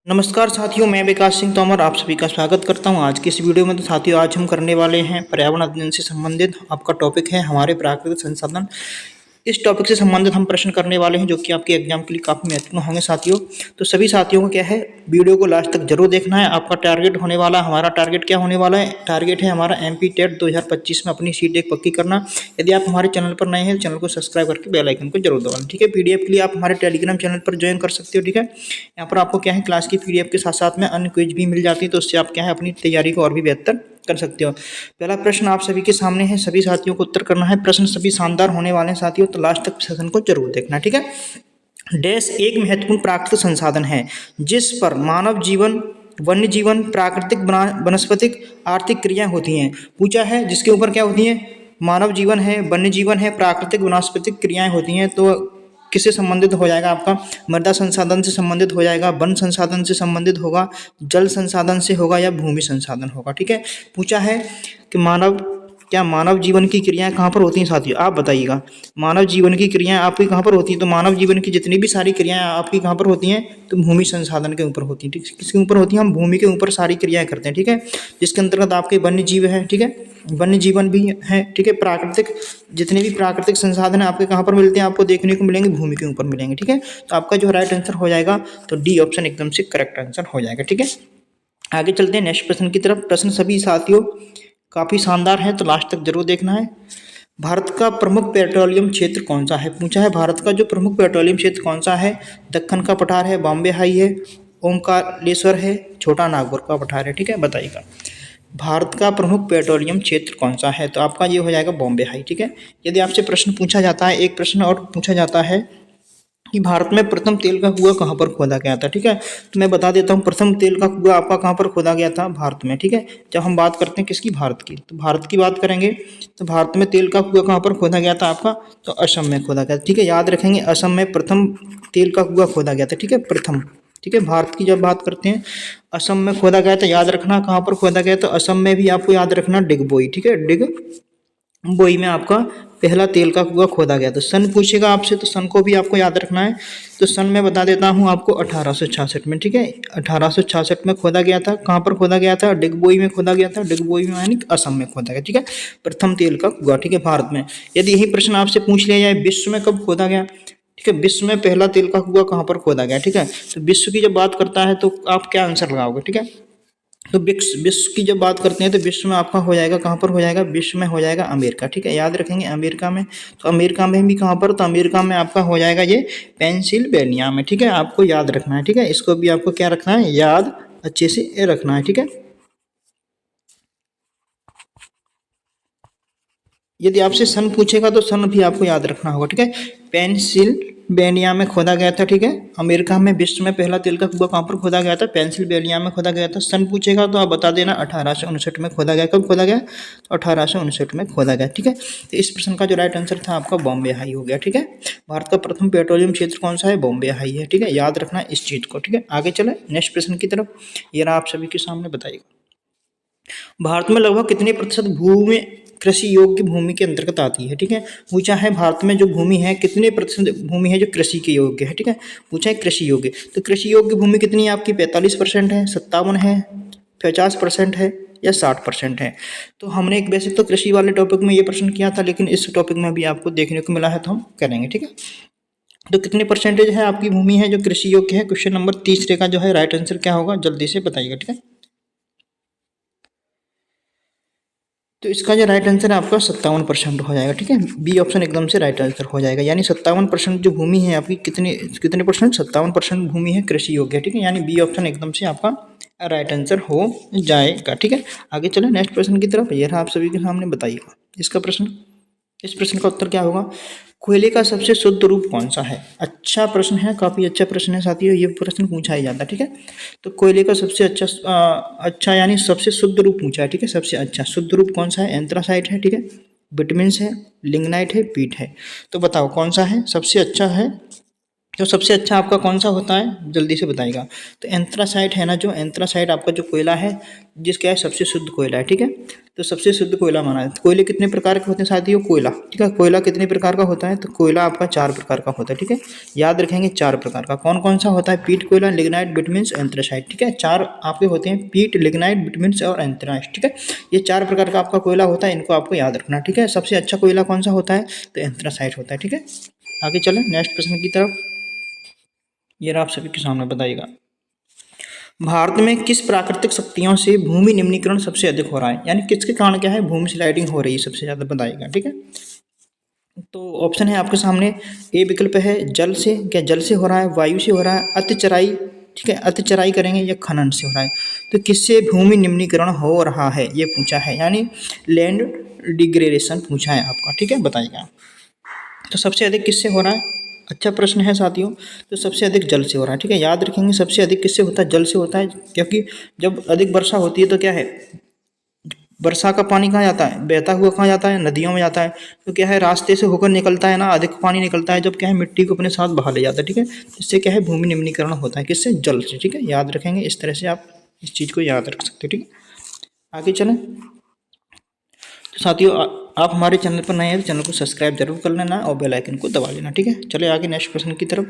नमस्कार साथियों, मैं विकास सिंह तोमर आप सभी का स्वागत करता हूं आज की इस वीडियो में। तो साथियों, आज हम करने वाले हैं पर्यावरण अध्ययन से संबंधित। आपका टॉपिक है हमारे प्राकृतिक संसाधन। इस टॉपिक से संबंधित हम प्रश्न करने वाले हैं जो कि आपके एग्जाम के लिए काफ़ी महत्वपूर्ण होंगे साथियों। तो सभी साथियों को क्या है, वीडियो को लास्ट तक जरूर देखना है। आपका टारगेट होने वाला, हमारा टारगेट क्या होने वाला है, टारगेट है हमारा एमपी टेट 2025 में अपनी सीट एक पक्की करना। यदि आप हमारे चैनल पर नए हैं, चैनल को सब्सक्राइब करके बेल आइकन को जरूर दबाना। ठीक है, पीडीएफ के लिए आप हमारे टेलीग्राम चैनल पर ज्वाइन कर सकते हो। ठीक है, यहाँ पर आपको क्या है, क्लास की पीडीएफ के साथ साथ में अन्य क्विज भी मिल जाती है, तो उससे आप क्या है अपनी तैयारी को और भी बेहतर कर सकते हो। पहला प्रश्न आप सभी के सामने है, सभी साथियों को उत्तर करना है। प्रश्न सभी शानदार होने वाले हैं साथियों, तो लास्ट तक सेशन को जरूर देखना। ठीक है, डैश एक महत्वपूर्ण प्राकृतिक संसाधन है जिस पर मानव जीवन, वन्य जीवन, प्राकृतिक वनस्पतिक आर्थिक क्रियाएं होती हैं। पूछा है जिसके ऊपर क्या होती है, मानव जीवन है, वन्य जीवन है, प्राकृतिक वनस्पतिक क्रियाएं होती हैं। तो किससे संबंधित हो जाएगा आपका, मृदा संसाधन से संबंधित हो जाएगा, वन संसाधन से संबंधित होगा, जल संसाधन से होगा या भूमि संसाधन होगा। ठीक है, पूछा है कि मानव जीवन की क्रियाएं कहाँ पर होती हैं साथियों, आप बताइएगा। मानव जीवन की क्रियाएं आपकी कहाँ पर होती हैं, तो मानव जीवन की जितनी भी सारी क्रियाएं आपकी कहाँ पर होती हैं, तो भूमि संसाधन के ऊपर होती हैं। ठीक, किसके ऊपर होती हैं, हम भूमि के ऊपर सारी क्रियाएं करते हैं। ठीक है, जिसके अंतर्गत आपके वन्य जीव है। ठीक है, वन्य जीवन भी है। ठीक है, प्राकृतिक जितने भी प्राकृतिक संसाधन है आपके कहाँ पर मिलते हैं, आपको देखने को मिलेंगे भूमि के ऊपर मिलेंगे। ठीक है, तो आपका जो राइट आंसर हो जाएगा, तो डी ऑप्शन एकदम से करेक्ट आंसर हो जाएगा। ठीक है, आगे चलते हैं नेक्स्ट प्रश्न की तरफ। प्रश्न सभी साथियों काफ़ी शानदार है, तो लास्ट तक जरूर देखना है। भारत का प्रमुख पेट्रोलियम क्षेत्र कौन सा है। पूछा है भारत का जो प्रमुख पेट्रोलियम क्षेत्र कौन सा है। दक्कन का पठार है, बॉम्बे हाई है, ओमकारेश्वर है, छोटा नागपुर का पठार है। ठीक है, बताइएगा भारत का प्रमुख पेट्रोलियम क्षेत्र कौन सा है, तो आपका ये हो जाएगा बॉम्बे हाई। ठीक है, यदि आपसे प्रश्न पूछा जाता है, एक प्रश्न और पूछा जाता है कि भारत में प्रथम तेल का कुआं कहाँ पर खोदा गया था। ठीक है, तो मैं बता देता हूँ, प्रथम तेल का कुआं आपका कहाँ पर खोदा गया था, भारत में। ठीक है, जब हम बात करते हैं किसकी, भारत की, तो भारत की बात करेंगे तो भारत में तेल का कुआं कहाँ पर खोदा गया था आपका, तो असम में खोदा गया था। ठीक है, याद रखेंगे, असम में प्रथम तेल का कुआं खोदा गया था। ठीक है, प्रथम। ठीक है, भारत की जब बात करते हैं असम में खोदा गया था, याद रखना कहाँ पर खोदा गया, तो असम में भी आपको याद रखना डिगबोई। ठीक है, डिगबोई में आपका पहला तेल का कुआं खोदा गया। तो सन पूछेगा आपसे, तो सन को भी आपको याद रखना है। तो सन में बता देता हूँ आपको 1866 में। ठीक है, 1866 में खोदा गया था। कहाँ पर खोदा गया था, डिगबोई में खोदा गया था। डिगबोई में यानी असम में खोदा गया। ठीक है, प्रथम तेल का कुआं। ठीक है, भारत में। यदि यही प्रश्न आपसे पूछ लिया जाए विश्व में कब खोदा गया, ठीक है, विश्व में पहला तेल का कुआं कहाँ पर खोदा गया। ठीक है, तो विश्व की जब बात करता है तो आप क्या आंसर लगाओगे। ठीक है, तो विश्व की जब बात करते हैं तो विश्व में आपका हो जाएगा, कहाँ पर हो जाएगा, विश्व में हो जाएगा अमेरिका। ठीक है, याद रखेंगे अमेरिका में। तो अमेरिका में भी कहाँ पर, तो अमेरिका में आपका हो जाएगा ये पेंसिल्वेनिया में। ठीक है, आपको याद रखना है। ठीक है, इसको भी आपको क्या रखना है, याद अच्छे से रखना है। ठीक है, यदि आपसे सन पूछेगा तो सन भी आपको याद रखना होगा। ठीक है, पेंसिल्वेनिया में खोदा गया था। ठीक है, अमेरिका में विश्व में पहला तेल का कुआं कहाँ पर खोदा गया था, पेंसिल्वेनिया में खोदा गया था। सन पूछेगा तो आप बता देना 1859 में खोदा गया। कब खोदा गया, तो 1859 में खोदा गया। ठीक है, तो इस प्रश्न का जो राइट आंसर था आपका बॉम्बे हाई हो गया। ठीक है, भारत का प्रथम पेट्रोलियम क्षेत्र कौन सा है, बॉम्बे हाई है। ठीक है, याद रखना इस चीज़ को। ठीक है, आगे चले नेक्स्ट प्रश्न की तरफ। ये रहा आप सभी के सामने, बताइएगा भारत में लगभग कितने प्रतिशत भूमि कृषि योग्य भूमि के अंतर्गत आती है। ठीक है, पूछा है भारत में जो भूमि है कितने प्रतिशत भूमि है जो कृषि के योग्य है। ठीक है, पूछा है कृषि योग्य, तो कृषि योग्य भूमि कितनी है आपकी, 45% है, 57 है, 50% है या 60% है। तो हमने एक वैसे तो कृषि वाले टॉपिक में ये प्रश्न किया था, लेकिन इस टॉपिक में भी आपको देखने को मिला है, तो हम करेंगे। ठीक है, तो कितने परसेंटेज है आपकी भूमि है जो कृषि योग्य है। क्वेश्चन नंबर तीसरे का जो है राइट आंसर क्या होगा, जल्दी से बताइएगा। ठीक है, तो इसका जो राइट आंसर है आपका 57% हो जाएगा। ठीक है, बी ऑप्शन एकदम से राइट आंसर हो जाएगा, यानी 57% जो भूमि है आपकी, कितने कितने परसेंट, 57% भूमि है कृषि योग्य। ठीक है, यानी बी ऑप्शन एकदम से आपका राइट आंसर हो जाएगा। ठीक है, आगे चले नेक्स्ट प्रश्न की तरफ। यह रहा आप सभी के सामने, बताइएगा इसका प्रश्न। इस प्रश्न का उत्तर क्या होगा, कोयले का सबसे शुद्ध रूप कौन सा है। अच्छा प्रश्न है, काफ़ी अच्छा प्रश्न है साथियों, ये प्रश्न पूछा ही जाता है। ठीक है, तो कोयले का सबसे अच्छा यानी सबसे शुद्ध रूप पूछा है। ठीक है, सबसे अच्छा शुद्ध रूप कौन सा है, एंथ्रासाइट है। ठीक है, विटामिन्स है, लिग्नाइट है, पीट है। तो बताओ कौन सा है सबसे अच्छा है, तो सबसे अच्छा आपका कौन सा होता है, जल्दी से बताइएगा। तो एंथ्रासाइट है ना, जो एंथ्रासाइट आपका जो कोयला है, जिसका है सबसे शुद्ध कोयला है, ठीक है। तो सबसे शुद्ध कोयला माना है। कोयले कितने प्रकार के होते हैं साथियों, कोयला, ठीक है। कोयला कितने प्रकार का होता है, तो कोयला आपका 4 प्रकार का होता है, ठीक है। याद रखेंगे 4 प्रकार का। कौन कौन सा होता है, पीट कोयला, लिग्नाइट, बिटमिन्स, एंथ्रासाइट, ठीक है। 4 आपके होते हैं, पीट, लिग्नाइट, बिटमिन्स और एंथ्रासाइट, ठीक है। ये 4 प्रकार का आपका कोयला होता है, इनको आपको याद रखना, ठीक है। सबसे अच्छा कोयला कौन सा होता है, तो एंथ्रासाइट होता है, ठीक है। आगे चलें नेक्स्ट प्रश्न की तरफ। ये रहा आप सभी के सामने, बताइएगा। भारत में किस प्राकृतिक शक्तियों से भूमि निम्नीकरण सबसे अधिक हो रहा है, यानी किसके कारण क्या है भूमि स्लाइडिंग हो रही है सबसे ज़्यादा, बताइएगा, ठीक है। तो ऑप्शन है आपके सामने, ए विकल्प है जल से, क्या जल से हो रहा है, वायु से हो रहा है, अति चराई, ठीक है, अति चराई करेंगे, या खनन से हो रहा है। तो किससे भूमि निम्नीकरण हो रहा है ये पूछा है, यानी लैंड डिग्रेडेशन पूछा है आपका, ठीक है, बताइएगा। तो सबसे अधिक किससे हो रहा है, अच्छा प्रश्न है साथियों। तो सबसे अधिक जल से हो रहा है, ठीक है। याद रखेंगे सबसे अधिक किससे होता है, जल से होता है, क्योंकि जब अधिक वर्षा होती है तो क्या है, वर्षा का पानी कहाँ जाता है, बहता हुआ कहाँ जाता है, नदियों में जाता है। तो क्या है, रास्ते से होकर निकलता है ना, अधिक पानी निकलता है, जब क्या है मिट्टी को अपने साथ बहा ले जाता है, ठीक है। इससे क्या है भूमि निम्नीकरण होता है, किससे, जल से, ठीक है। याद रखेंगे, इस तरह से आप इस चीज़ को याद रख सकते हैं, ठीक है। आगे चलें। तो साथियों आप हमारे चैनल पर नए हैं तो चैनल को सब्सक्राइब जरूर कर लेना और बेल आइकन को दबा लेना, ठीक है। चलिए आगे नेक्स्ट प्रश्न की तरफ।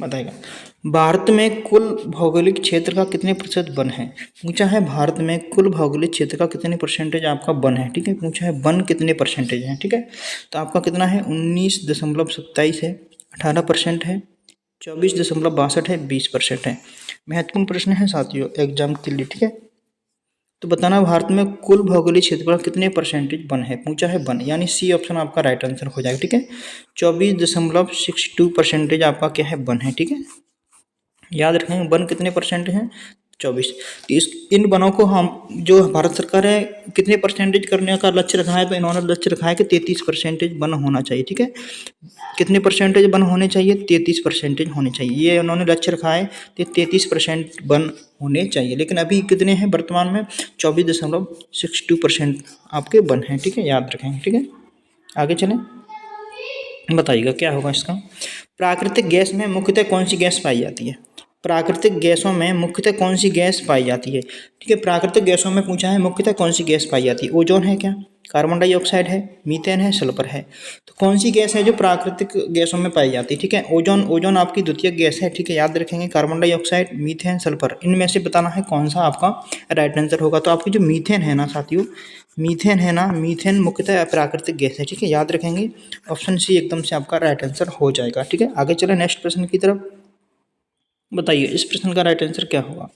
बताएगा, भारत में कुल भौगोलिक क्षेत्र का कितने प्रतिशत वन है, पूछा है। भारत में कुल भौगोलिक क्षेत्र का कितने परसेंटेज आपका वन है, ठीक है। पूछा है वन कितने परसेंटेज है, ठीक है। तो आपका कितना है, 19.27 है, 18% है, 24.62 है, 20% है। महत्वपूर्ण प्रश्न है साथियों एग्जाम के लिए, ठीक है। तो बताना भारत में कुल भौगोलिक क्षेत्रफल कितने परसेंटेज वन है, पूछा है वन, यानी सी ऑप्शन आपका राइट आंसर हो जाएगा, ठीक है। 24.62% आपका क्या है, वन है, ठीक है। याद रखेंगे वन कितने परसेंट हैं, 24। तो इस इन वनों को हम, जो भारत सरकार है, कितने परसेंटेज करने का लक्ष्य रखा है, तो इन्होंने लक्ष्य रखा है कि 33% वन होना चाहिए, ठीक है। कितने परसेंटेज वन होने चाहिए, 33% होने चाहिए, ये उन्होंने लक्ष्य रखा है कि 33% वन होने चाहिए। लेकिन अभी कितने हैं वर्तमान में, 24.62% आपके वन हैं, ठीक है। याद रखेंगे, ठीक है। आगे चलें, बताइएगा क्या होगा इसका। प्राकृतिक गैस में मुख्यतः कौन सी गैस पाई जाती है, प्राकृतिक गैसों में मुख्यतः कौन सी गैस पाई जाती है, ठीक है। प्राकृतिक गैसों में पूछा है मुख्यतः कौन सी गैस पाई जाती है, ओजोन है क्या, कार्बन डाइऑक्साइड है, मीथेन है, सल्फर है। तो कौन सी गैस है जो प्राकृतिक गैसों में पाई जाती है, ठीक है। ओजोन, ओजोन आपकी द्वितीय गैस है, ठीक है। याद रखेंगे कार्बन डाइऑक्साइड, मीथेन, सल्फर, इनमें से बताना है कौन सा आपका राइट आंसर होगा। तो आपकी जो मीथेन है ना साथियों, मीथेन है ना, मीथेन मुख्यतः प्राकृतिक गैस है, ठीक है। याद रखेंगे ऑप्शन सी एकदम से आपका राइट आंसर हो जाएगा, ठीक है। आगे चले नेक्स्ट प्रश्न की तरफ। बताइए इस प्रश्न का राइट आंसर क्या होगा।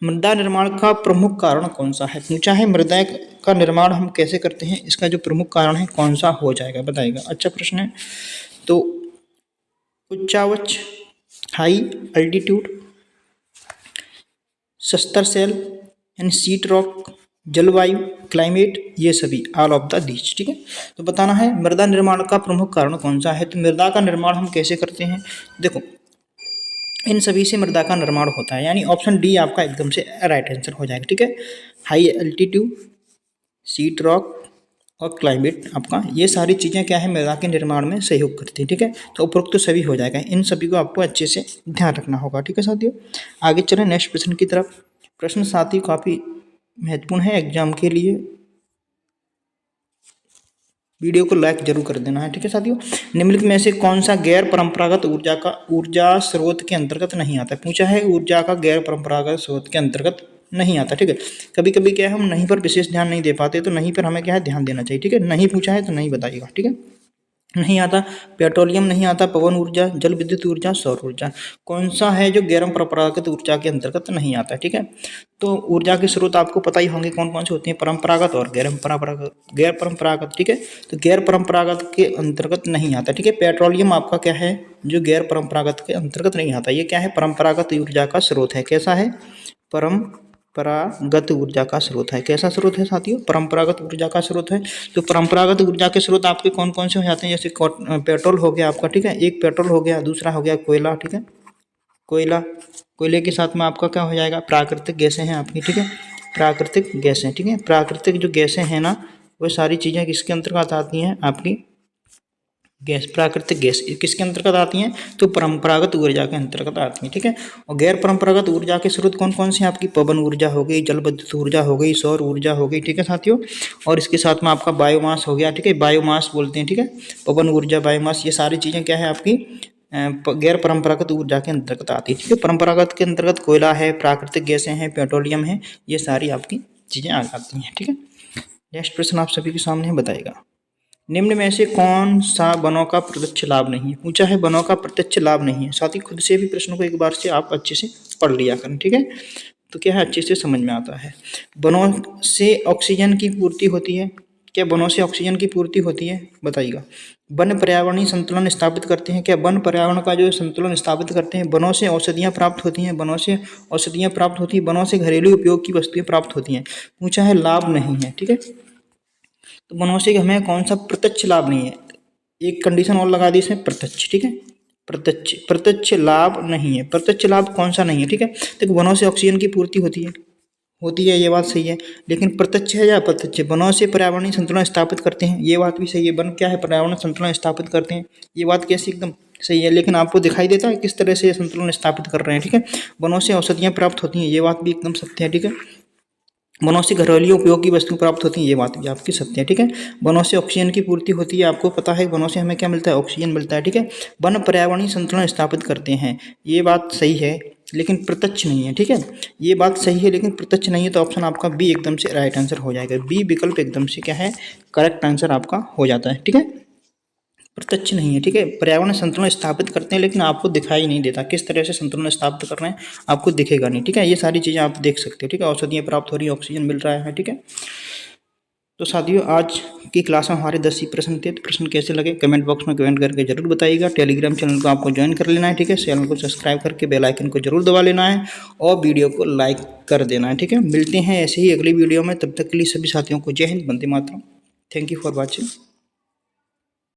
मृदा निर्माण का प्रमुख कारण कौन सा है, पूछा है मृदा का निर्माण हम कैसे करते हैं, इसका जो प्रमुख कारण है कौन सा हो जाएगा, बताइएगा। अच्छा प्रश्न है। तो उच्चावच, हाई अल्टीट्यूड, सस्तर सेल, यानी सीट रॉक, जलवायु, क्लाइमेट, ये सभी, ऑल ऑफ द दीज, ठीक है। तो बताना है मृदा निर्माण का प्रमुख कारण कौन सा है। तो मृदा का निर्माण हम कैसे करते हैं, देखो इन सभी से मृदा का निर्माण होता है, यानी ऑप्शन डी आपका एकदम से राइट आंसर हो जाएगा, ठीक है। हाई एल्टीट्यूड, सीट रॉक और क्लाइमेट, आपका ये सारी चीज़ें क्या है मृदा के निर्माण में सहयोग करती हैं, ठीक है। तो उपरोक्त तो सभी हो जाएगा, इन सभी को आपको अच्छे से ध्यान रखना होगा, ठीक है साथियों। आगे चलें नेक्स्ट प्रश्न की तरफ। प्रश्न साथ ही काफ़ी महत्वपूर्ण है एग्जाम के लिए, वीडियो को लाइक जरूर कर देना है, ठीक है साथियों। निम्नलिखित में से कौन सा गैर परंपरागत ऊर्जा स्रोत के अंतर्गत नहीं आता, पूछा है ऊर्जा का गैर परंपरागत स्रोत के अंतर्गत नहीं आता, ठीक है। कभी कभी क्या है हम नहीं पर विशेष ध्यान नहीं दे पाते, तो नहीं पर हमें क्या है ध्यान देना चाहिए, ठीक है। नहीं पूछा है तो नहीं बताइएगा, ठीक है। नहीं आता, पेट्रोलियम नहीं आता, पवन ऊर्जा, जल विद्युत ऊर्जा, सौर ऊर्जा, कौन सा है जो गैर परंपरागत ऊर्जा के अंतर्गत नहीं आता, ठीक है। तो ऊर्जा के स्रोत आपको पता ही होंगे कौन कौन से होते हैं, परंपरागत और गैर परंपरागत, ठीक है। तो गैर परंपरागत के अंतर्गत नहीं आता, ठीक है। पेट्रोलियम आपका क्या है जो गैर परंपरागत के अंतर्गत नहीं आता, ये क्या है परंपरागत ऊर्जा का स्रोत है, कैसा है, परंपरागत ऊर्जा का स्रोत है। कैसा स्रोत है साथियों, परंपरागत ऊर्जा का स्रोत है। तो परंपरागत ऊर्जा के स्रोत आपके कौन कौन से हो जाते हैं, जैसे पेट्रोल हो गया आपका, ठीक है, एक पेट्रोल हो गया, दूसरा हो गया कोयला, ठीक है। कोयला, कोयले के साथ में आपका क्या हो जाएगा, प्राकृतिक गैसें हैं आपकी, ठीक है। प्राकृतिक गैसें, ठीक है। प्राकृतिक जो गैसें हैं ना, वो सारी चीज़ें किसके अंतर्गत आती हैं, आपकी गैस, प्राकृतिक गैस किसके अंतर्गत आती हैं, तो परंपरागत ऊर्जा के अंतर्गत आती हैं, ठीक है। और गैर परंपरागत ऊर्जा के स्रोत कौन कौन से हैं, आपकी पवन ऊर्जा हो गई, जल विद्युत ऊर्जा हो गई, सौर ऊर्जा हो गई, ठीक है साथियों। और इसके साथ में आपका बायोमास हो गया, ठीक है, बायोमास बोलते हैं, ठीक है। पवन ऊर्जा, बायोमास, ये सारी चीज़ें क्या है आपकी गैर परंपरागत ऊर्जा के अंतर्गत आती है, ठीक है। परंपरागत के अंतर्गत कोयला है, प्राकृतिक गैसें हैं, पेट्रोलियम है, ये सारी आपकी चीज़ें आ जाती हैं, ठीक है। नेक्स्ट प्रश्न आप सभी के सामने है, बताएगा निम्न में से कौन सा वनों का प्रत्यक्ष लाभ नहीं है। पूछा है वनों का प्रत्यक्ष लाभ नहीं है। साथ ही खुद से भी प्रश्न को एक बार से आप अच्छे से पढ़ लिया करें, ठीक है, तो क्या है अच्छे से समझ में आता है। वनों से ऑक्सीजन की पूर्ति होती है, क्या वनों से ऑक्सीजन की पूर्ति होती है, बताइएगा। वन पर्यावरणीय संतुलन स्थापित करते हैं, क्या वन पर्यावरण का जो संतुलन स्थापित करते हैं। वनों से औषधियाँ प्राप्त होती हैं, वनों से औषधियाँ प्राप्त होती हैं, वनों से घरेलू उपयोग की वस्तुएं प्राप्त होती हैं। पूछा है लाभ नहीं है, ठीक है। तो वनों से हमें कौन सा प्रत्यक्ष लाभ नहीं है, एक कंडीशन और लगा दी इसमें, प्रत्यक्ष, ठीक है। प्रत्यक्ष लाभ नहीं है। प्रत्यक्ष लाभ कौन सा नहीं है, ठीक है। देखो वनों से ऑक्सीजन की पूर्ति होती है, ये बात सही है, लेकिन प्रत्यक्ष है या अप्रत्यक्ष। वनों से पर्यावरणीय संतुलन स्थापित करते हैं, ये बात भी सही है। वन क्या है, पर्यावरण संतुलन स्थापित करते हैं, ये बात कैसी एकदम सही है, लेकिन आपको दिखाई देता है किस तरह से संतुलन स्थापित कर रहे हैं, ठीक है। वनों से औषधियाँ प्राप्त होती हैं, ये बात भी एकदम सत्य है, ठीक है। वनों से घरेलू उपयोग की वस्तु प्राप्त होती है, ये बात भी आपकी सत्य है, ठीक है। वनों से ऑक्सीजन की पूर्ति होती है, आपको पता है वनों से हमें क्या मिलता है, ऑक्सीजन मिलता है, ठीक है। वन पर्यावरणीय संतुलन स्थापित करते हैं, ये बात सही है, लेकिन प्रत्यक्ष नहीं है, ठीक है। ये बात सही है लेकिन प्रत्यक्ष नहीं है, तो ऑप्शन आपका बी एकदम से राइट आंसर हो जाएगा। बी विकल्प एकदम से क्या है, करेक्ट आंसर आपका हो जाता है, ठीक है। प्रत्यक्ष नहीं है, ठीक है। पर्यावरण संतुलन स्थापित करते हैं, लेकिन आपको दिखाई नहीं देता किस तरह से संतुलन स्थापित कर रहे हैं, आपको दिखेगा नहीं, ठीक है। ये सारी चीज़ें आप देख सकते हो, ठीक है। औषधियाँ प्राप्त हो रही है, ऑक्सीजन मिल रहा है, ठीक है। तो साथियों आज की क्लास में हमारे 10 ही प्रश्न थे, तो प्रश्न कैसे लगे कमेंट बॉक्स में कमेंट करके जरूर बताइएगा। टेलीग्राम चैनल को आपको ज्वाइन कर लेना है, ठीक है। चैनल को सब्सक्राइब करके बेल आइकन को जरूर दबा लेना है और वीडियो को लाइक कर देना है, ठीक है। मिलते हैं ऐसे ही अगली वीडियो में, तब तक के लिए सभी साथियों को जय हिंद, वंदे मातरम। Thank you for watching.